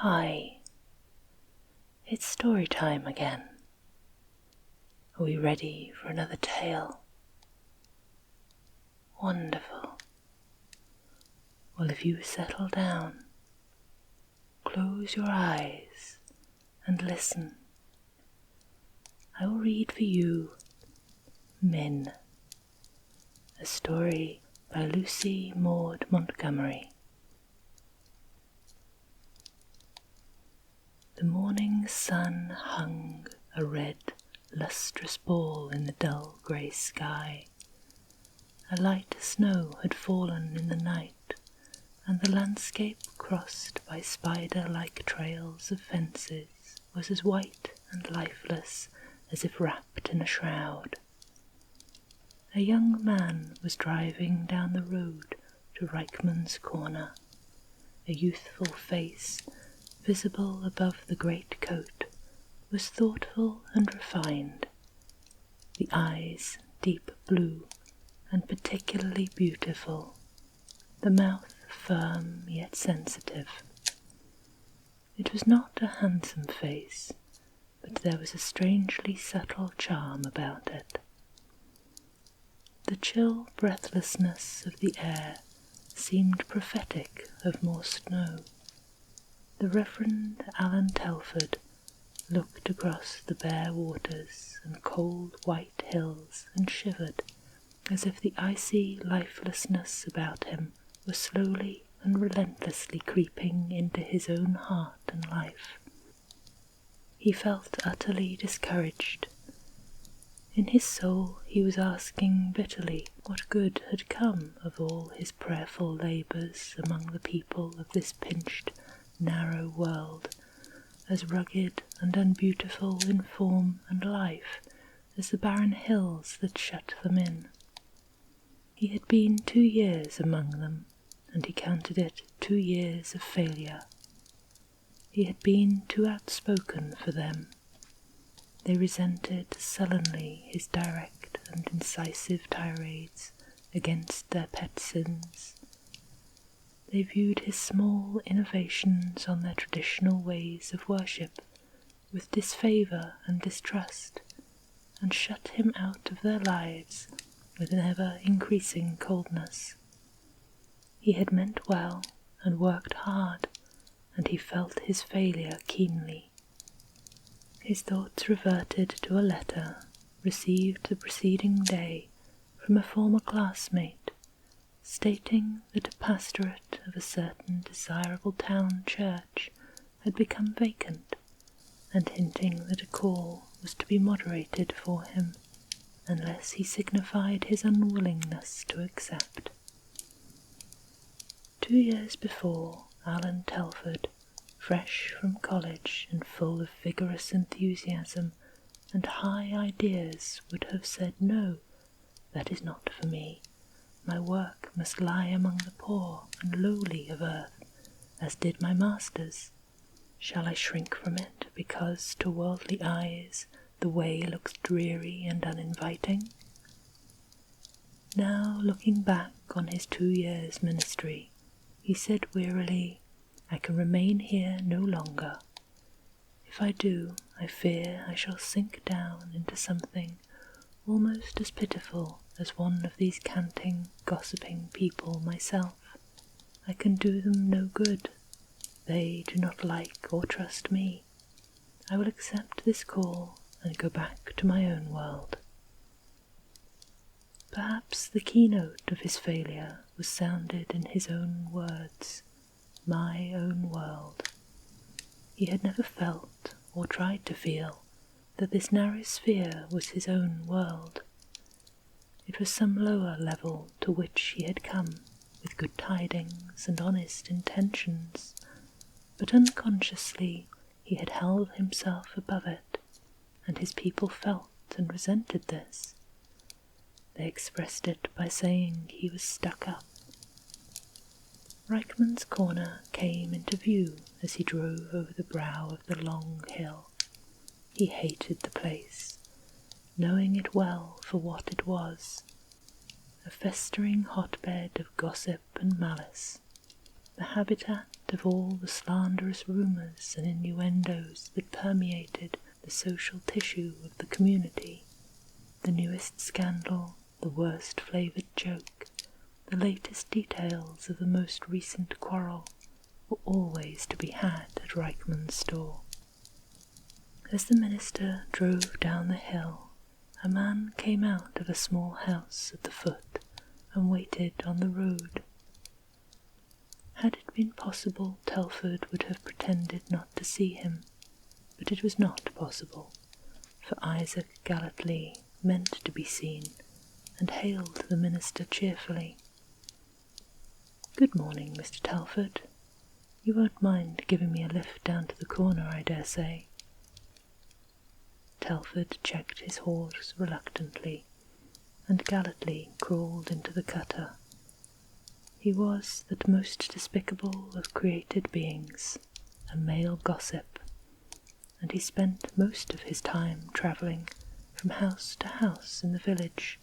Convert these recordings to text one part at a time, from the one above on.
Hi, it's story time again. Are we ready for another tale? Wonderful. Well, if you settle down, close your eyes and listen. I will read for you Min, a story by Lucy Maud Montgomery. The morning sun hung a red, lustrous ball in the dull grey sky. A light snow had fallen in the night, and the landscape, crossed by spider-like trails of fences, was as white and lifeless as if wrapped in a shroud. A young man was driving down the road to Reichmann's Corner. A youthful face, visible above the great coat, was thoughtful and refined, the eyes deep blue and particularly beautiful, the mouth firm yet sensitive. It was not a handsome face, but there was a strangely subtle charm about it. The chill breathlessness of the air seemed prophetic of more snow. The Reverend Alan Telford looked across the bare waters and cold white hills and shivered, as if the icy lifelessness about him were slowly and relentlessly creeping into his own heart and life. He felt utterly discouraged. In his soul he was asking bitterly what good had come of all his prayerful labours among the people of this pinched, narrow world, as rugged and unbeautiful in form and life as the barren hills that shut them in. He had been 2 years among them, and he counted it 2 years of failure. He had been too outspoken for them. They resented sullenly his direct and incisive tirades against their pet sins. They viewed his small innovations on their traditional ways of worship with disfavour and distrust, and shut him out of their lives with an ever-increasing coldness. He had meant well and worked hard, and he felt his failure keenly. His thoughts reverted to a letter received the preceding day from a former classmate, stating that a pastorate of a certain desirable town church had become vacant, and hinting that a call was to be moderated for him unless he signified his unwillingness to accept. 2 years before, Alan Telford, fresh from college and full of vigorous enthusiasm and high ideas, would have said, "No, that is not for me. My work must lie among the poor and lowly of earth, as did my master's. Shall I shrink from it because to worldly eyes the way looks dreary and uninviting?" Now, looking back on his 2 years' ministry, he said wearily, "I can remain here no longer. If I do, I fear I shall sink down into something almost as pitiful as one of these canting, gossiping people myself. I can do them no good. They do not like or trust me. I will accept this call and go back to my own world." Perhaps the keynote of his failure was sounded in his own words, "my own world." He had never felt, or tried to feel, that this narrow sphere was his own world. It was some lower level to which he had come with good tidings and honest intentions, but unconsciously he had held himself above it, and his people felt and resented this. They expressed it by saying he was stuck up. Reichmann's Corner came into view as he drove over the brow of the long hill. He hated the place, knowing it well for what it was, a festering hotbed of gossip and malice. the habitat of all the slanderous rumours and innuendos that permeated the social tissue of the community. The newest scandal, the worst flavoured joke, the latest details of the most recent quarrel were always to be had at Reichmann's store. As the minister drove down the hill, a man came out of a small house at the foot and waited on the road. Had it been possible, Telford would have pretended not to see him, but it was not possible, for Isaac Gallatly meant to be seen, and hailed the minister cheerfully. "Good morning, Mr. Telford. You won't mind giving me a lift down to the corner, I dare say." Telford checked his horse reluctantly, and Gallatly crawled into the cutter. He was that most despicable of created beings, a male gossip, and he spent most of his time travelling from house to house in the village,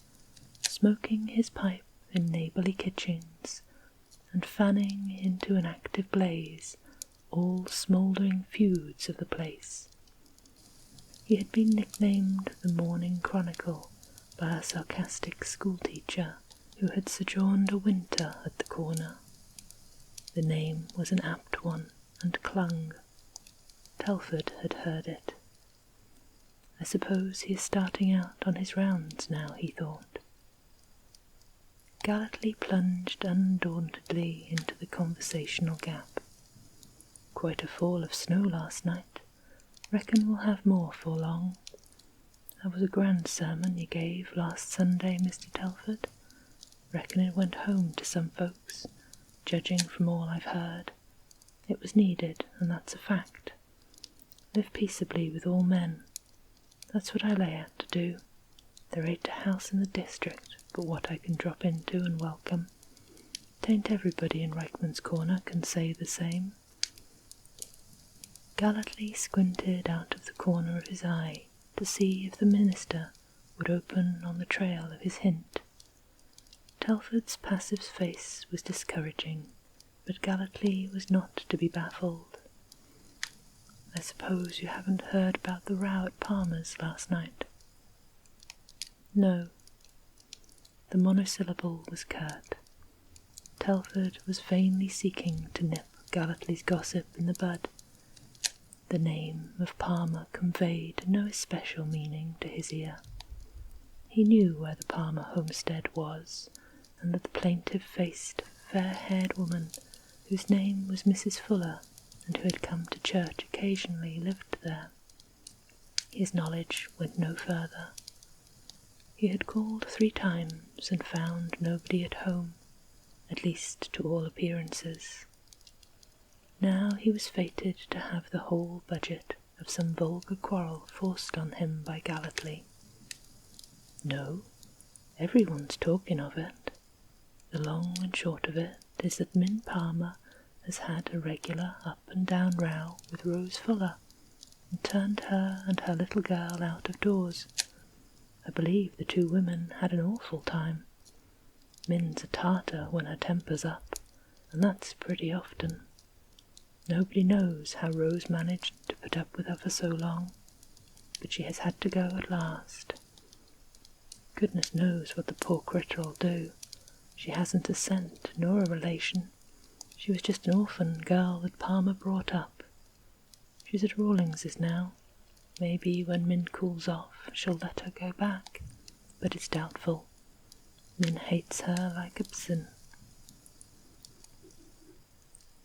smoking his pipe in neighbourly kitchens, and fanning into an active blaze all smouldering feuds of the place. He had been nicknamed the Morning Chronicle by a sarcastic schoolteacher who had sojourned a winter at the corner. The name was an apt one, and clung. Telford had heard it. "I suppose he is starting out on his rounds now," he thought. Gallatly plunged undauntedly into the conversational gap. "Quite a fall of snow last night. Reckon we'll have more for long. That was a grand sermon you gave last Sunday, Mr. Telford. Reckon it went home to some folks, judging from all I've heard. It was needed, and that's a fact. Live peaceably with all men. That's what I lay out to do. There ain't a house in the district but what I can drop into and welcome. 'Tain't everybody in Reichmann's Corner can say the same." Gallatly squinted out of the corner of his eye to see if the minister would open on the trail of his hint. Telford's passive face was discouraging, but Gallatly was not to be baffled. "I suppose you haven't heard about the row at Palmer's last night?" "No." The monosyllable was curt. Telford was vainly seeking to nip Gallatly's gossip in the bud. The name of Palmer conveyed no especial meaning to his ear. He knew where the Palmer homestead was, and that the plaintive-faced, fair-haired woman, whose name was Mrs. Fuller, and who had come to church occasionally, lived there. His knowledge went no further. He had called 3 times and found nobody at home, at least to all appearances. Now he was fated to have the whole budget of some vulgar quarrel forced on him by Gallatly. "No, everyone's talking of it. The long and short of it is that Min Palmer has had a regular up-and-down row with Rose Fuller, and turned her and her little girl out of doors. I believe the 2 women had an awful time. Min's a tartar when her temper's up, and that's pretty often. Nobody knows how Rose managed to put up with her for so long, but she has had to go at last. Goodness knows what the poor critter'll do. She hasn't a cent nor a relation. She was just an orphan girl that Palmer brought up. She's at Rawlings's now. Maybe when Min cools off she'll let her go back, but it's doubtful. Min hates her like absin.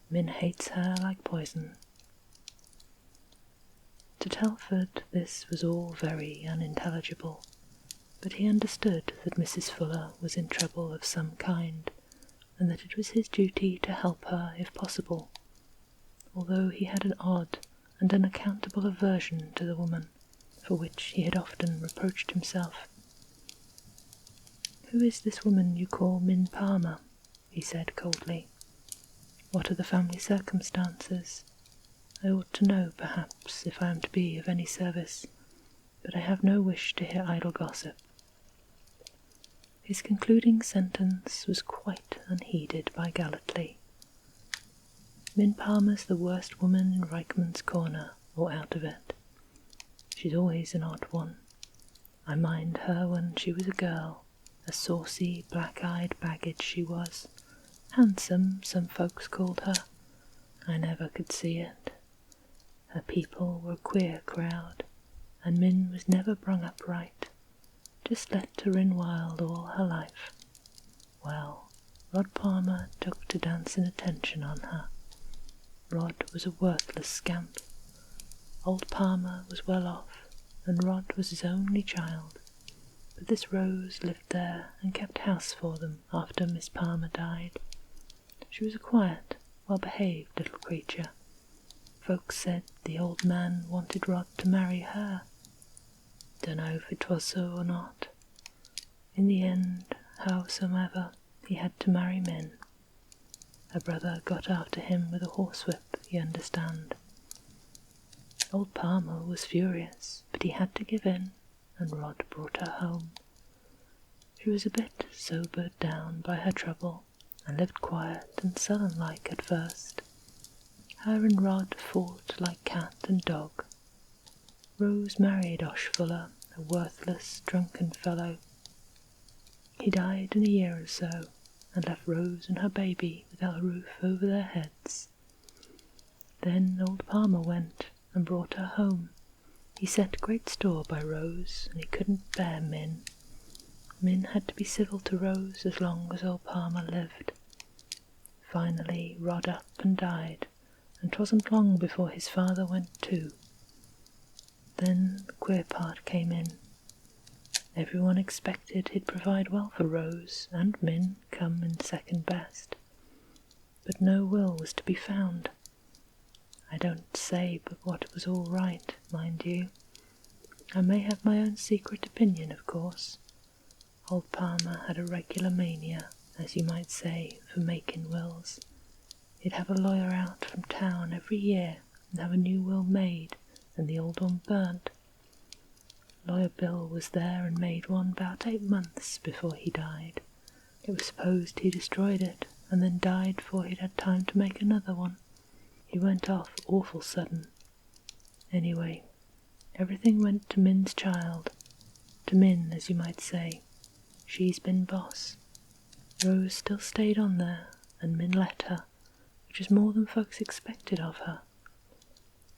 Min hates her like poison." To Telford this was all very unintelligible, but he understood that Mrs. Fuller was in trouble of some kind, and that it was his duty to help her if possible, although he had an odd and unaccountable aversion to the woman, for which he had often reproached himself. "Who is this woman you call Min Palmer?" he said coldly. "What are the family circumstances? I ought to know, perhaps, if I am to be of any service, but I have no wish to hear idle gossip." His concluding sentence was quite unheeded by Gallatly. Min Palmer's the worst woman in Reichman's Corner, or out of it. She's always an odd one. I mind her when she was a girl, a saucy, black-eyed baggage she was. Handsome, some folks called her. I never could see it. Her people were a queer crowd, and Min was never brung up right. Just let her in wild all her life. Well, Rod Palmer took to dancing attention on her. Rod was a worthless scamp. Old Palmer was well off, and Rod was his only child. But this Rose lived there and kept house for them after Miss Palmer died. She was a quiet, well-behaved little creature. Folks said the old man wanted Rod to marry her. Dunno if it was so or not. In the end, howsomever, he had to marry Min. Her brother got after him with a horsewhip, you understand. Old Palmer was furious, but he had to give in, and Rod brought her home. She was a bit sobered down by her trouble, and lived quiet and sullen-like at first. Her and Rod fought like cat and dog. Rose married Osh Fuller, a worthless, drunken fellow. He died in a year or so, and left Rose and her baby without a roof over their heads. Then old Palmer went and brought her home. He set great store by Rose, and he couldn't bear Min. Min had to be civil to Rose as long as old Palmer lived. Finally Rod up and died, and 'twasn't long before his father went too. Then the queer part came in. Everyone expected he'd provide well for Rose, and Min come in second best. But no will was to be found. I don't say but what it was all right, mind you. I may have my own secret opinion, of course. Old Palmer had a regular mania, as you might say, for making wills. He'd have a lawyer out from town every year and have a new will made and the old one burnt. Lawyer Bill was there and made one about 8 months before he died. It was supposed he destroyed it and then died before he'd had time to make another one. He went off awful sudden. Anyway, everything went to Min's child. To Min, as you might say. She's been boss. Rose still stayed on there, and Min let her, which was more than folks expected of her.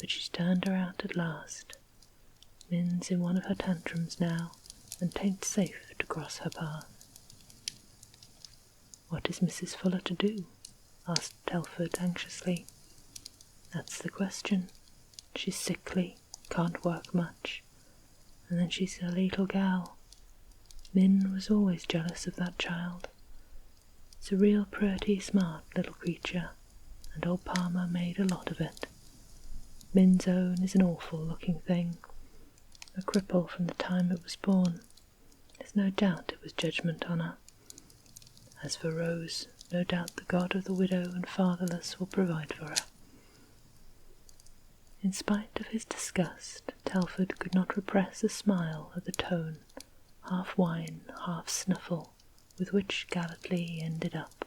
But she's turned her out at last. Min's in one of her tantrums now, and 'tain't safe to cross her path. "What is Mrs. Fuller to do?" asked Telford anxiously. "That's the question. She's sickly, can't work much, and then she's a leetle gal. Min was always jealous of that child. It's a real pretty, smart little creature, and old Palmer made a lot of it. Min's own is an awful-looking thing, a cripple from the time it was born. There's no doubt it was judgment on her. As for Rose, no doubt the God of the widow and fatherless will provide for her." In spite of his disgust, Telford could not repress a smile at the tone, half whine, half snuffle, with which gallantly ended up.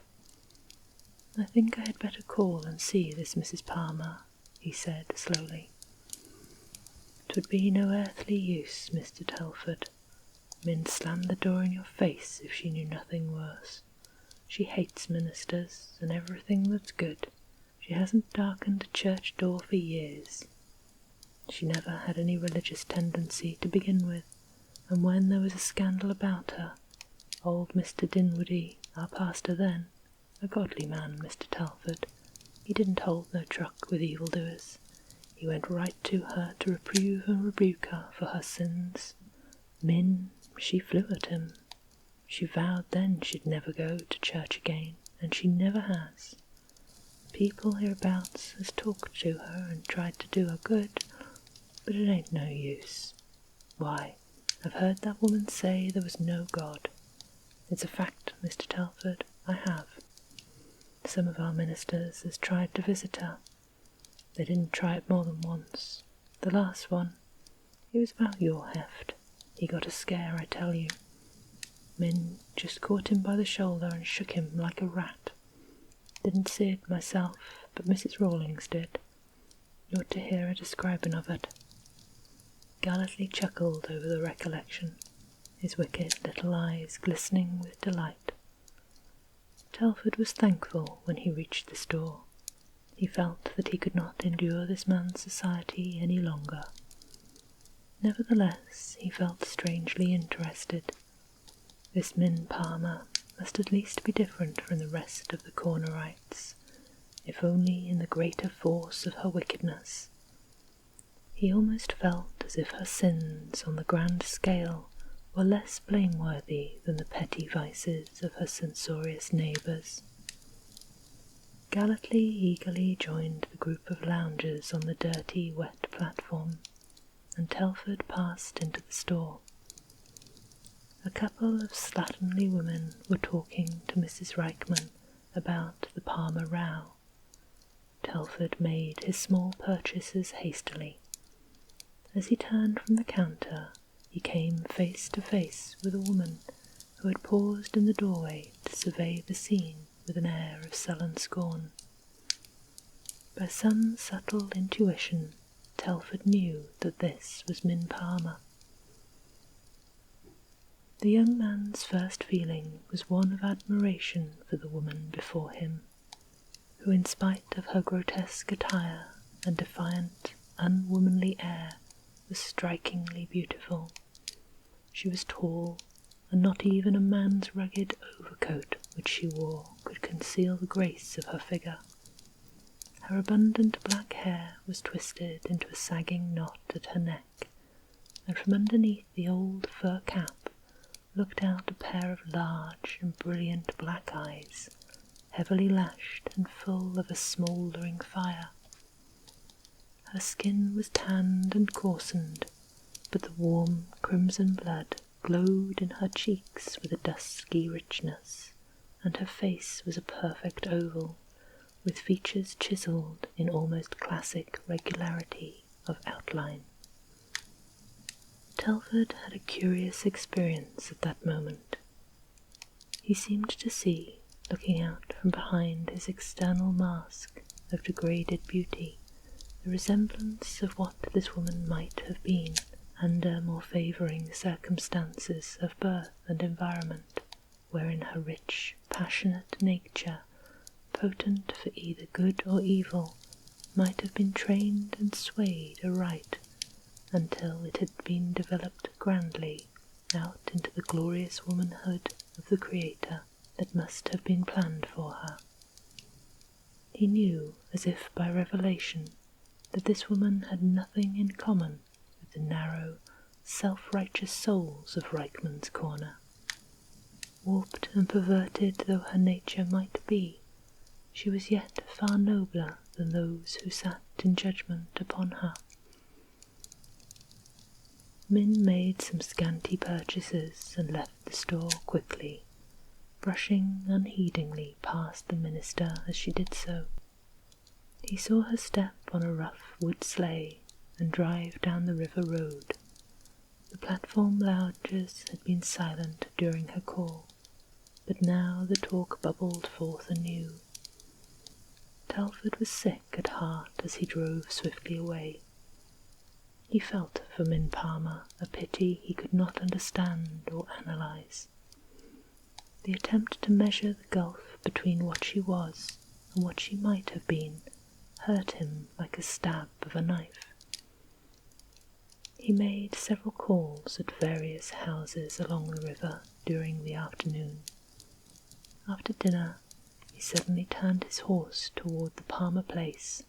"I think I had better call and see this Mrs. Palmer," he said slowly. "'Twould be no earthly use, Mr. Telford. Min slammed the door in your face if she knew nothing worse. She hates ministers and everything that's good. She hasn't darkened a church door for years. She never had any religious tendency to begin with, and when there was a scandal about her, old Mr. Dinwoodie, our pastor then, a godly man, Mr. Telford, he didn't hold no truck with evildoers. He went right to her to reprove and rebuke her for her sins. Min, she flew at him. She vowed then she'd never go to church again, and she never has. People hereabouts has talked to her and tried to do her good, but it ain't no use. Why, I've heard that woman say there was no God. It's a fact, Mr. Telford, I have. Some of our ministers has tried to visit her. They didn't try it more than once. The last one, it was about your heft. He got a scare, I tell you. Min just caught him by the shoulder and shook him like a rat. Didn't see it myself, but Mrs. Rawlings did. You ought to hear her describing of it." Gallantly chuckled over the recollection, his wicked little eyes glistening with delight. Telford was thankful when he reached the store. He felt that he could not endure this man's society any longer. Nevertheless, he felt strangely interested. This Min Palmer must at least be different from the rest of the Cornerites, if only in the greater force of her wickedness. He almost felt as if her sins on the grand scale were less blameworthy than the petty vices of her censorious neighbours. Gallantly eagerly joined the group of loungers on the dirty, wet platform, and Telford passed into the store. A couple of slatternly women were talking to Mrs. Reichman about the Palmer row. Telford made his small purchases hastily. As he turned from the counter, he came face to face with a woman who had paused in the doorway to survey the scene with an air of sullen scorn. By some subtle intuition, Telford knew that this was Min Palmer. The young man's first feeling was one of admiration for the woman before him, who, in spite of her grotesque attire and defiant, unwomanly air, was strikingly beautiful. She was tall, and not even a man's rugged overcoat which she wore could conceal the grace of her figure. Her abundant black hair was twisted into a sagging knot at her neck, and from underneath the old fur cap looked out a pair of large and brilliant black eyes, heavily lashed and full of a smouldering fire. Her skin was tanned and coarsened, but the warm crimson blood glowed in her cheeks with a dusky richness, and her face was a perfect oval, with features chiselled in almost classic regularity of outline. Telford had a curious experience at that moment. He seemed to see, looking out from behind his external mask of degraded beauty, the resemblance of what this woman might have been under more favouring circumstances of birth and environment, wherein her rich, passionate nature, potent for either good or evil, might have been trained and swayed aright until it had been developed grandly out into the glorious womanhood of the Creator that must have been planned for her. He knew, as if by revelation, that this woman had nothing in common with the narrow, self-righteous souls of Reichman's corner. Warped and perverted though her nature might be, she was yet far nobler than those who sat in judgment upon her. Min made some scanty purchases and left the store quickly, brushing unheedingly past the minister as she did so. He saw her step on a rough wood sleigh and drive down the river road. The platform loungers had been silent during her call, but now the talk bubbled forth anew. Telford was sick at heart as he drove swiftly away. He felt for Min Palmer a pity he could not understand or analyse. The attempt to measure the gulf between what she was and what she might have been hurt him like a stab of a knife. He made several calls at various houses along the river during the afternoon. After dinner, he suddenly turned his horse toward the Palmer place.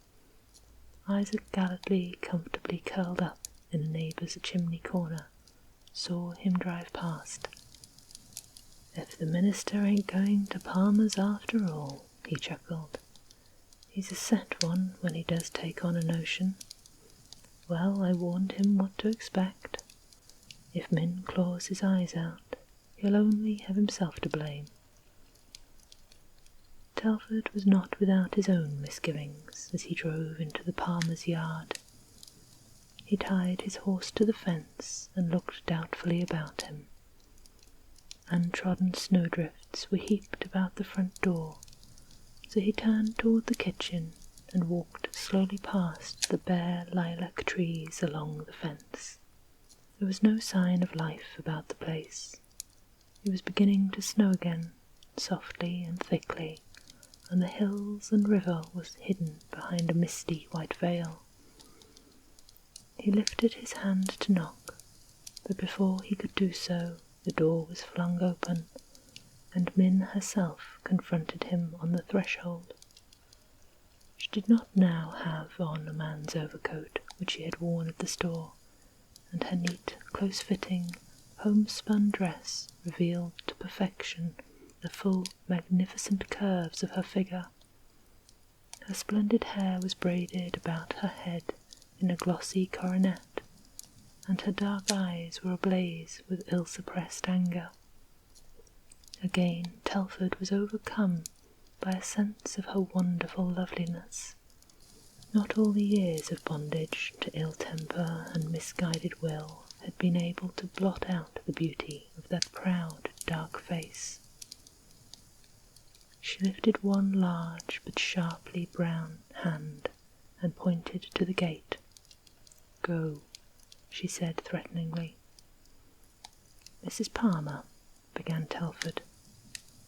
Isaac gallantly comfortably curled up in a neighbour's chimney corner, saw him drive past. "If the minister ain't going to Palmer's after all," he chuckled. "He's a set one when he does take on a notion. Well, I warned him what to expect. If Min claws his eyes out, he'll only have himself to blame." Telford was not without his own misgivings as he drove into the Palmer's yard. He tied his horse to the fence and looked doubtfully about him. Untrodden snowdrifts were heaped about the front door, so he turned toward the kitchen and walked slowly past the bare lilac trees along the fence. There was no sign of life about the place. It was beginning to snow again, softly and thickly, and the hills and river was hidden behind a misty white veil. He lifted his hand to knock, but before he could do so, the door was flung open, and Min herself confronted him on the threshold. She did not now have on a man's overcoat which she had worn at the store, and her neat, close-fitting, homespun dress revealed to perfection the full, magnificent curves of her figure. Her splendid hair was braided about her head in a glossy coronet, and her dark eyes were ablaze with ill-suppressed anger. Again Telford was overcome by a sense of her wonderful loveliness. Not all the years of bondage to ill temper and misguided will had been able to blot out the beauty of that proud, dark face. She lifted one large but sharply brown hand and pointed to the gate. "Go," she said threateningly. "Mrs. Palmer," began Telford,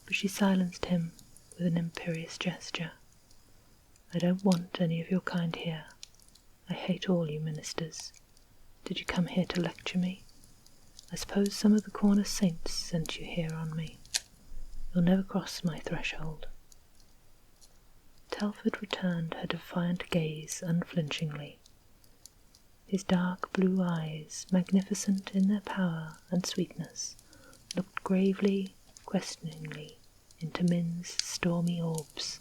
but she silenced him with an imperious gesture. "I don't want any of your kind here. I hate all you ministers. Did you come here to lecture me? I suppose some of the corner saints sent you here on me. You'll never cross my threshold." Telford returned her defiant gaze unflinchingly. His dark blue eyes, magnificent in their power and sweetness, looked gravely, questioningly into Min's stormy orbs.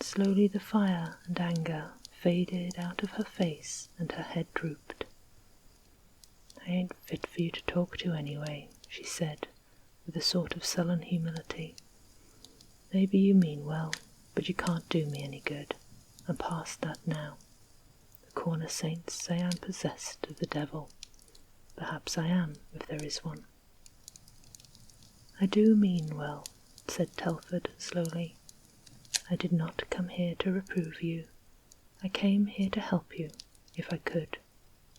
Slowly the fire and anger faded out of her face and her head drooped. "I ain't fit for you to talk to anyway," she said, with a sort of sullen humility. "Maybe you mean well, but you can't do me any good. I'm past that now. The corner saints say I'm possessed of the devil. Perhaps I am, if there is one." "I do mean well," said Telford slowly. "I did not come here to reprove you. I came here to help you, if I could,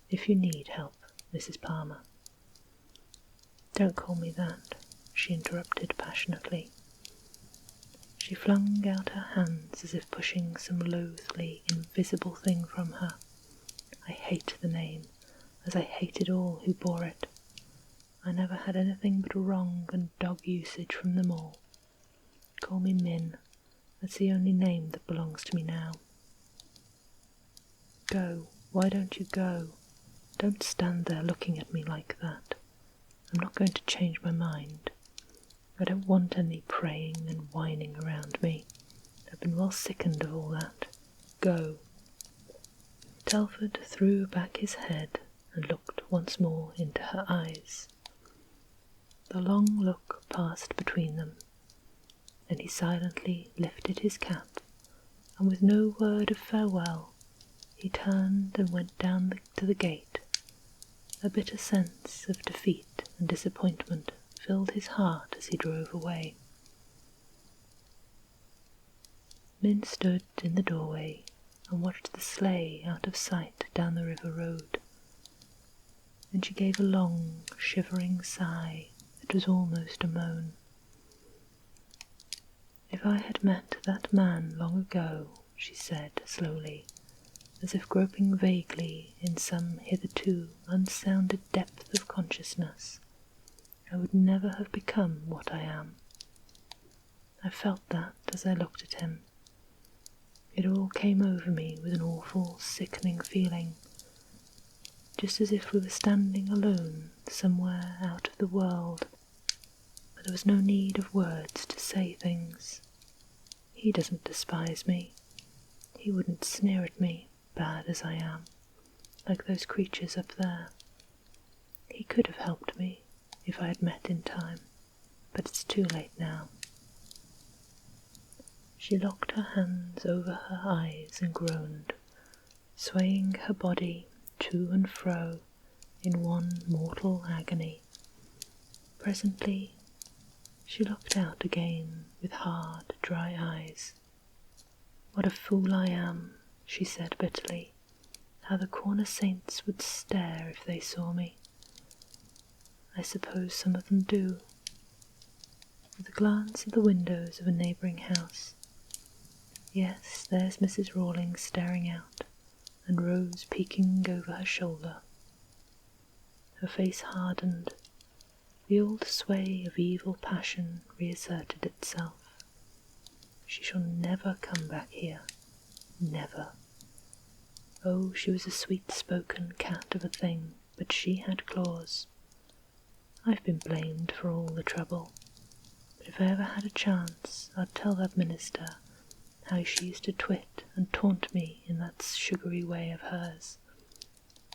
if you need help, Mrs. Palmer." "Don't call me that," she interrupted passionately. She flung out her hands as if pushing some loathly, invisible thing from her. "I hate the name, as I hated all who bore it. I never had anything but wrong and dog usage from them all. Call me Min. That's the only name that belongs to me now." "Go. Why don't you go? Don't stand there looking at me like that. I'm not going to change my mind. I don't want any praying and whining around me. I've been well sickened of all that. Go." Telford threw back his head and looked once more into her eyes. The long look passed between them. Then he silently lifted his cap, and with no word of farewell, he turned and went down to the gate. A bitter sense of defeat and disappointment filled his heart as he drove away. Min stood in the doorway and watched the sleigh out of sight down the river road. Then she gave a long, shivering sigh that was almost a moan. "If I had met that man long ago," she said slowly, as if groping vaguely in some hitherto unsounded depth of consciousness, "I would never have become what I am. I felt that as I looked at him. It all came over me with an awful, sickening feeling, just as if we were standing alone somewhere out of the world, but there was no need of words to say things. He doesn't despise me. He wouldn't sneer at me, bad as I am, like those creatures up there. He could have helped me if I had met in time, but it's too late now." She locked her hands over her eyes and groaned, swaying her body to and fro in one mortal agony. Presently She looked out again with hard, dry eyes. "What a fool I am," she said bitterly. "How the corner saints would stare if they saw me. I suppose some of them do." With a glance at the windows of a neighbouring house. Yes, there's Mrs. Rawlings staring out, and Rose peeking over her shoulder. Her face hardened. The old sway of evil passion reasserted itself. She shall never come back here. Never. Oh, she was a sweet-spoken cat of a thing, but she had claws. I've been blamed for all the trouble, but if I ever had a chance, I'd tell that minister how she used to twit and taunt me in that sugary way of hers,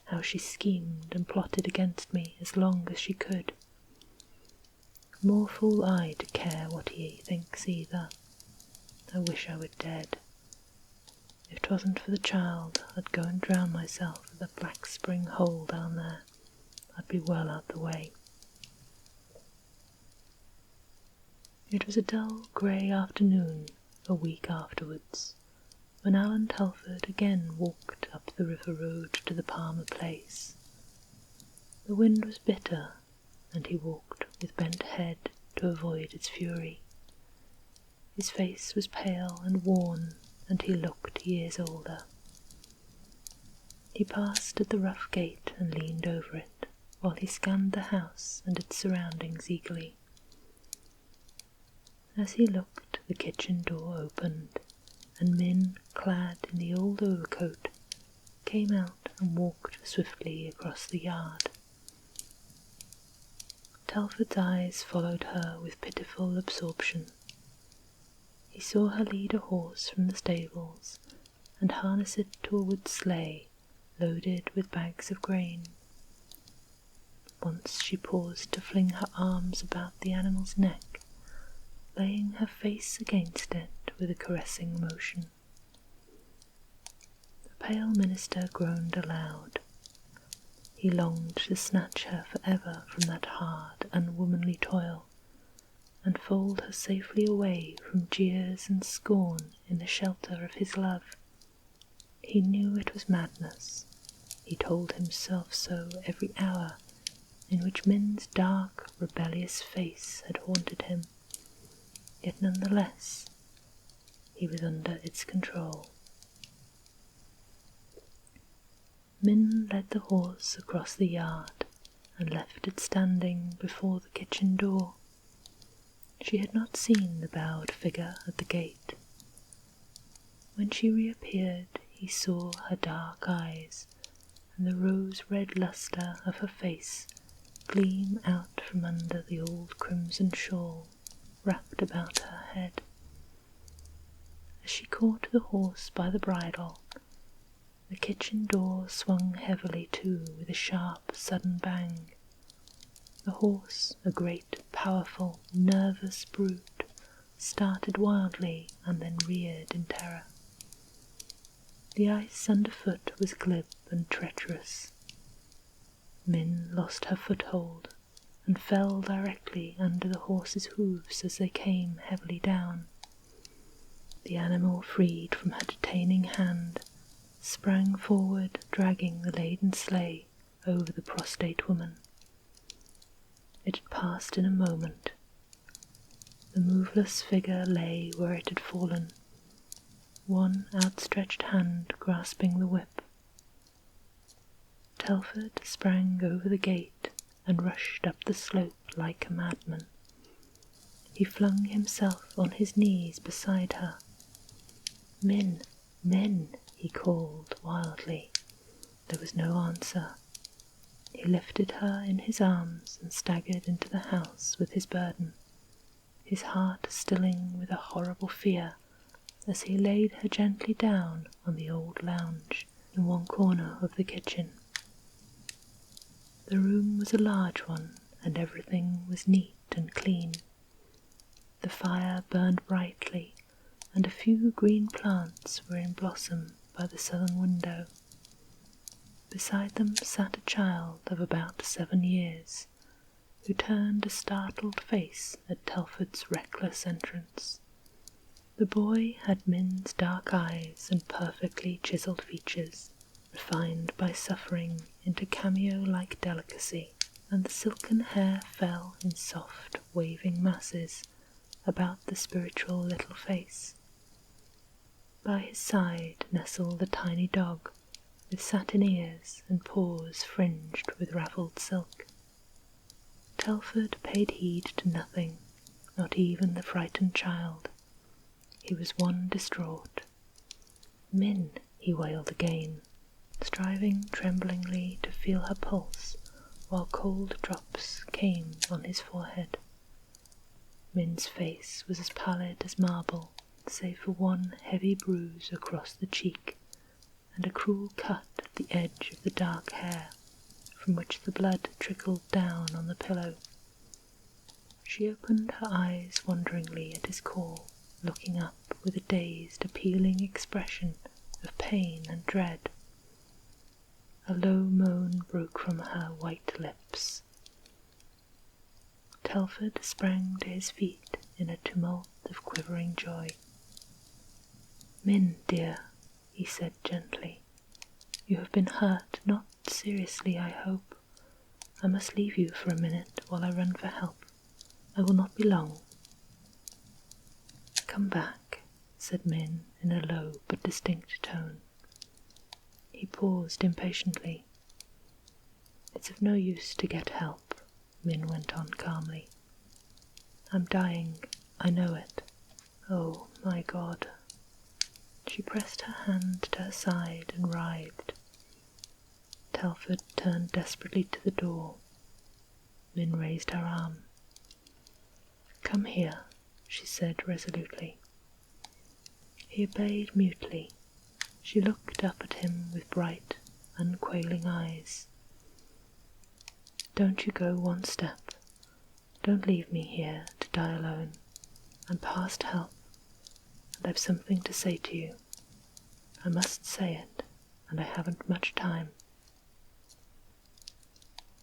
how she schemed and plotted against me as long as she could. More fool I to care what he thinks either. I wish I were dead. If 'twasn't for the child, I'd go and drown myself at the Black Spring hole down there. I'd be well out the way. It was a dull grey afternoon a week afterwards, when Alan Telford again walked up the river road to the Palmer place. The wind was bitter, and he walked with bent head to avoid its fury. His face was pale and worn, and he looked years older. He passed at the rough gate and leaned over it, while he scanned the house and its surroundings eagerly. As he looked, the kitchen door opened, and Min, clad in the old overcoat, came out and walked swiftly across the yard. Telford's eyes followed her with pitiful absorption. He saw her lead a horse from the stables and harness it to a wood sleigh loaded with bags of grain. Once she paused to fling her arms about the animal's neck, laying her face against it with a caressing motion. The pale minister groaned aloud. He longed to snatch her forever from that hard, unwomanly toil, and fold her safely away from jeers and scorn in the shelter of his love. He knew it was madness. He told himself so every hour in which Min's dark, rebellious face had haunted him. Yet none the less, he was under its control. Min led the horse across the yard and left it standing before the kitchen door. She had not seen the bowed figure at the gate. When she reappeared, he saw her dark eyes and the rose-red lustre of her face gleam out from under the old crimson shawl wrapped about her head. As she caught the horse by the bridle, the kitchen door swung heavily to with a sharp, sudden bang. The horse, a great, powerful, nervous brute, started wildly and then reared in terror. The ice underfoot was glib and treacherous. Min lost her foothold and fell directly under the horse's hoofs as they came heavily down. The animal, freed from her detaining hand, sprang forward, dragging the laden sleigh over the prostrate woman. It had passed in a moment. The moveless figure lay where it had fallen, one outstretched hand grasping the whip. Telford sprang over the gate and rushed up the slope like a madman. He flung himself on his knees beside her. "Min, Min," he called wildly. There was no answer. He lifted her in his arms and staggered into the house with his burden, his heart stilling with a horrible fear as he laid her gently down on the old lounge in one corner of the kitchen. The room was a large one, and everything was neat and clean. The fire burned brightly, and a few green plants were in blossom by the southern window. Beside them sat a child of about 7 years, who turned a startled face at Telford's reckless entrance. The boy had Min's dark eyes and perfectly chiselled features, refined by suffering into cameo-like delicacy, and the silken hair fell in soft, waving masses about the spiritual little face. By his side nestled a tiny dog, with satin ears and paws fringed with ravelled silk. Telford paid heed to nothing, not even the frightened child. He was one distraught. "Min," he wailed again, striving tremblingly to feel her pulse, while cold drops came on his forehead. Min's face was as pallid as marble, save for one heavy bruise across the cheek, and a cruel cut at the edge of the dark hair, from which the blood trickled down on the pillow. She opened her eyes wonderingly at his call, looking up with a dazed, appealing expression of pain and dread. A low moan broke from her white lips. Telford sprang to his feet in a tumult of quivering joy. "Min, dear," he said gently, "you have been hurt, not seriously, I hope. I must leave you for a minute while I run for help. I will not be long." "Come back," said Min in a low but distinct tone. He paused impatiently. "It's of no use to get help," Min went on calmly. "I'm dying, I know it. Oh, my God." She pressed her hand to her side and writhed. Telford turned desperately to the door. Min raised her arm. "Come here," she said resolutely. He obeyed mutely. She looked up at him with bright, unquailing eyes. "Don't you go one step. Don't leave me here to die alone. I'm past help, and I've something to say to you. I must say it, and I haven't much time."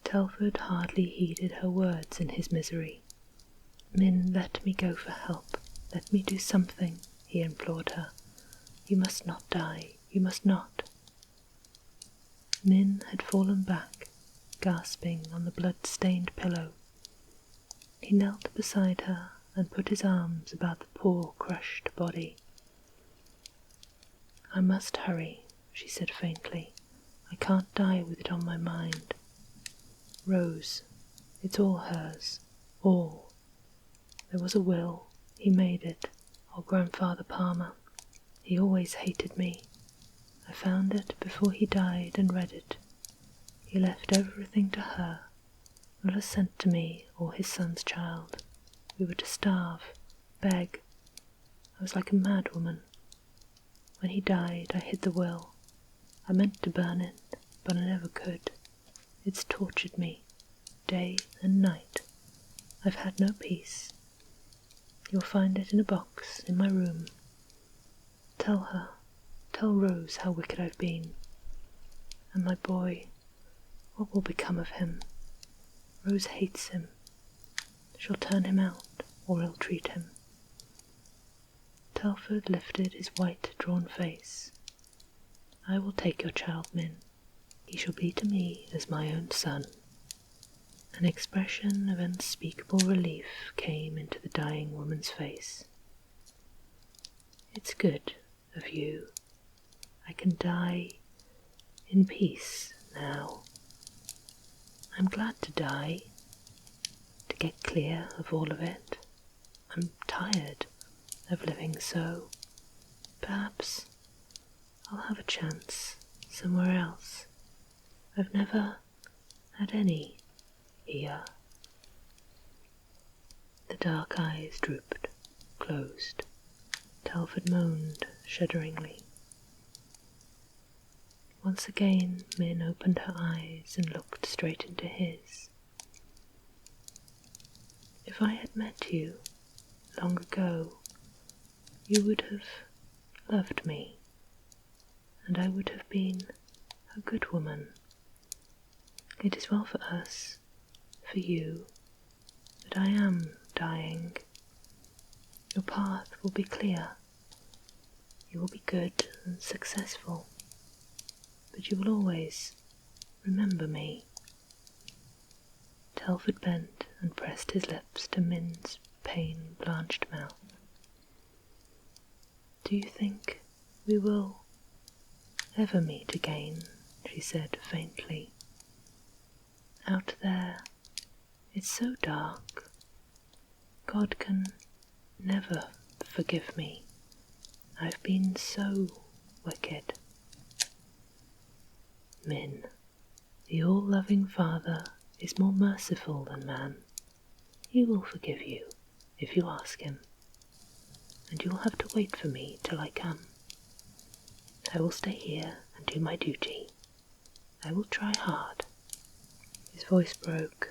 Telford hardly heeded her words in his misery. "Min, let me go for help. Let me do something," he implored her. "You must not die. You must not." Min had fallen back, gasping on the blood-stained pillow. He knelt beside her and put his arms about the poor crushed body. "I must hurry," she said faintly. "I can't die with it on my mind. Rose, it's all hers, all. There was a will, he made it, old Grandfather Palmer. He always hated me. I found it before he died and read it. He left everything to her, not a cent to me or his son's child. We were to starve, beg. I was like a madwoman. When he died, I hid the will. I meant to burn it, but I never could. It's tortured me, day and night. I've had no peace. You'll find it in a box in my room. Tell Rose how wicked I've been. And my boy, what will become of him? Rose hates him. She'll turn him out or ill-treat him." Telford lifted his white, drawn face. "I will take your child, Min. He shall be to me as my own son." An expression of unspeakable relief came into the dying woman's face. "It's good of you. I can die in peace now. I'm glad to die, to get clear of all of it. I'm tired of living so. Perhaps I'll have a chance somewhere else. I've never had any here." The dark eyes drooped, closed. Telford moaned shudderingly. Once again Min opened her eyes and looked straight into his. "If I had met you long ago, you would have loved me, and I would have been a good woman. It is well for us, for you, that I am dying. Your path will be clear. You will be good and successful, but you will always remember me." Telford bent and pressed his lips to Min's pain-blanched mouth. "Do you think we will ever meet again?" she said faintly. "Out there, it's so dark. God can never forgive me. I've been so wicked." "Min, the all-loving Father is more merciful than man. He will forgive you if you ask him, and you will have to wait for me till I come. I will stay here and do my duty. I will try hard." His voice broke.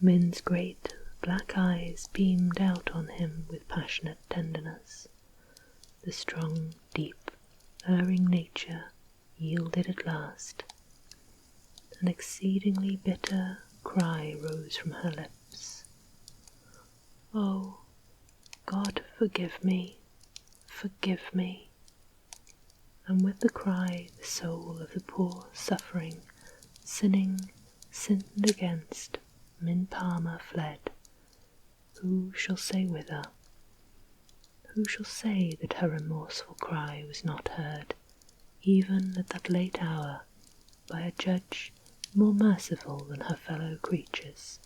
Min's great black eyes beamed out on him with passionate tenderness. The strong, deep, erring nature yielded at last. An exceedingly bitter cry rose from her lips. "Oh, God, forgive me, forgive me." And with the cry, the soul of the poor, suffering, sinned against Min Palmer fled. Who shall say whither? Who shall say that her remorseful cry was not heard, even at that late hour, by a judge more merciful than her fellow creatures?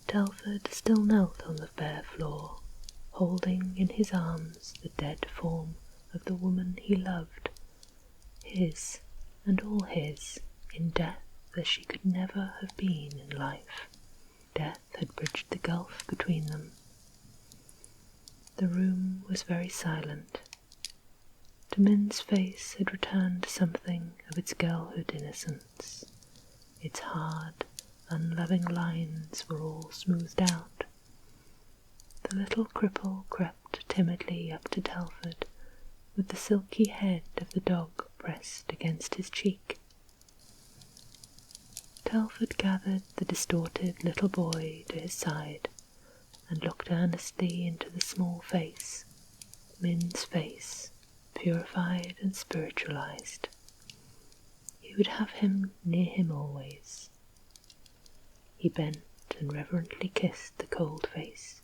Telford still knelt on the bare floor, holding in his arms the dead form of the woman he loved, his and all his, in death as she could never have been in life. Death had bridged the gulf between them. The room was very silent. To Min's face had returned something of its girlhood innocence. Its hard, unloving lines were all smoothed out. The little cripple crept timidly up to Telford, with the silky head of the dog pressed against his cheek. Telford gathered the distorted little boy to his side and looked earnestly into the small face, Min's face, purified and spiritualized. He would have him near him always. He bent and reverently kissed the cold face,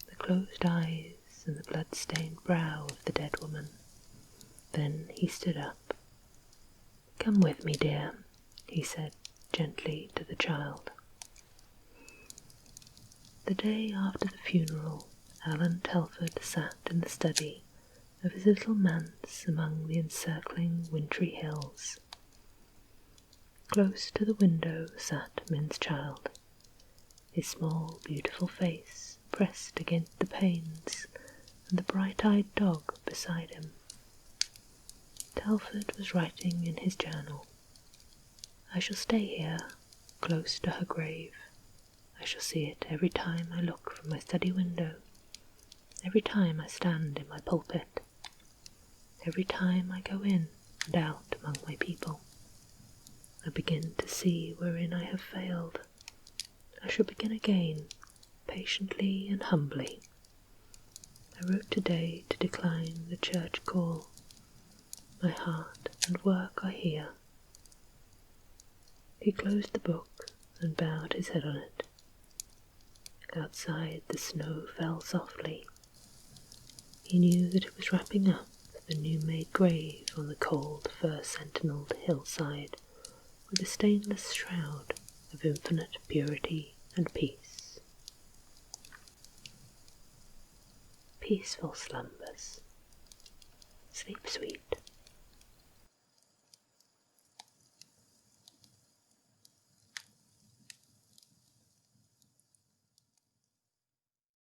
the closed eyes and the blood-stained brow of the dead woman. Then he stood up. "Come with me, dear," he said gently to the child. The day after the funeral, Alan Telford sat in the study of his little manse among the encircling wintry hills. Close to the window sat Min's child, his small beautiful face pressed against the panes, and the bright-eyed dog beside him. Telford was writing in his journal. "I shall stay here, close to her grave. I shall see it every time I look from my study window, every time I stand in my pulpit, every time I go in and out among my people. I begin to see wherein I have failed. I shall begin again, patiently and humbly. I wrote today to decline the church call. My heart and work are here." He closed the book and bowed his head on it. Outside the snow fell softly. He knew that it was wrapping up the new-made grave on the cold, fir-sentinelled hillside with a stainless shroud of infinite purity and peace. Peaceful slumbers. Sleep sweet.